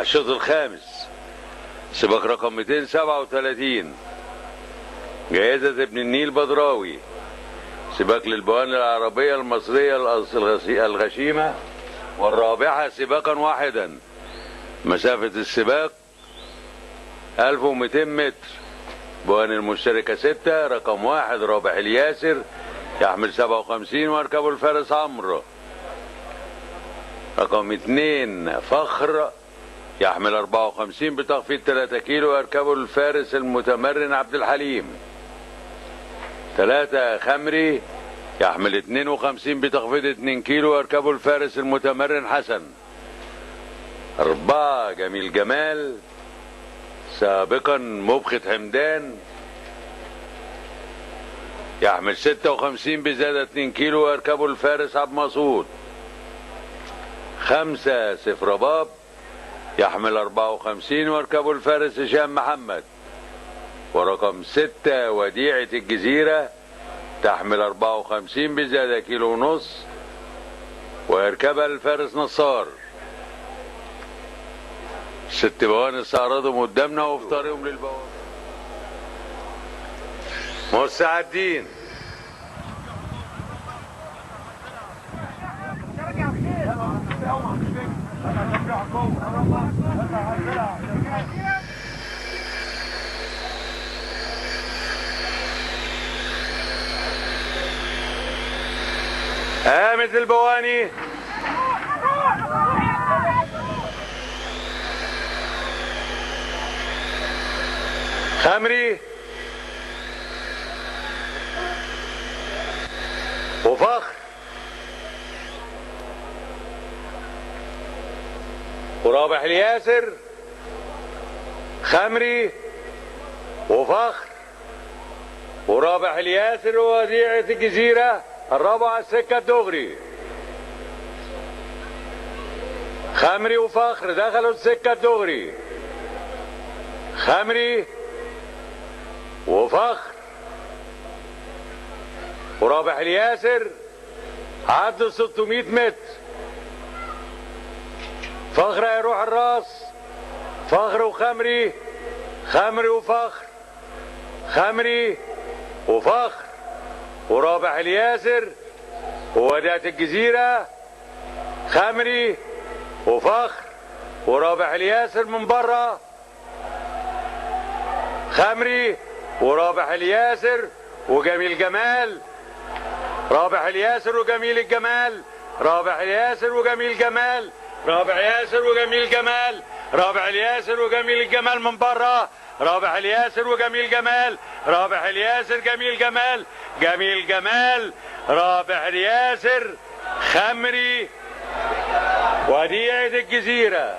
الشوط الخامس سباق رقم 237 جائزة ابن النيل بدراوي، سباق للبوان العربية المصرية الغشيمة، والرابحة سباقا واحدا. مسافة السباق 1200 متر. بوان المشتركة 6. رقم 1 رابح الياسر يحمل 57 ويركبه الفارس عمرو. رقم 2 فخر يحمل 54 بتخفيض 3 كيلو ويركبه الفارس المتمرن عبد الحليم. 3 خمري يحمل 52 بتخفيض 2 كيلو ويركبه الفارس المتمرن حسن. 4 جميل جمال سابقا مبخت حمدان يحمل 56 بزيادة 2 كيلو ويركبه الفارس عبد مسعود. 5 سفرباب يحمل 54 ويركبه الفارس هشام محمد. ورقم 6 وديعة الجزيرة تحمل 54 بزيادة كيلو ونص ويركبها الفارس نصار. 6 بوان استعرضهم قدامنا وفي طريقهم للبوان. مستعدين. قامت البواني. خمري وفخر ورابح الياسر. خمري وفخر ورابح الياسر ووديعة الجزيرة. الرابعة السكة الدغري. خمري وفخر دخلوا السكة الدغري. خمري وفخر ورابح الياسر عدوا 600 متر. فخر هيروح الراس. فخر وخمري. خمري وفخر. خمري وفخر ورابح الياسر ووديعة الجزيرة. خمري وفخر ورابح الياسر من بره. خمري ورابح الياسر وجميل جمال. رابح الياسر وجميل الجمال. رابح الياسر وجميل جمال. رابح الياسر وجميل جمال. رابح الياسر وجميل الجمال من بره. رابح الياسر وجميل جمال. رابح الياسر جميل جمال. جميل جمال. رابح الياسر. خمري وديعة الجزيرة.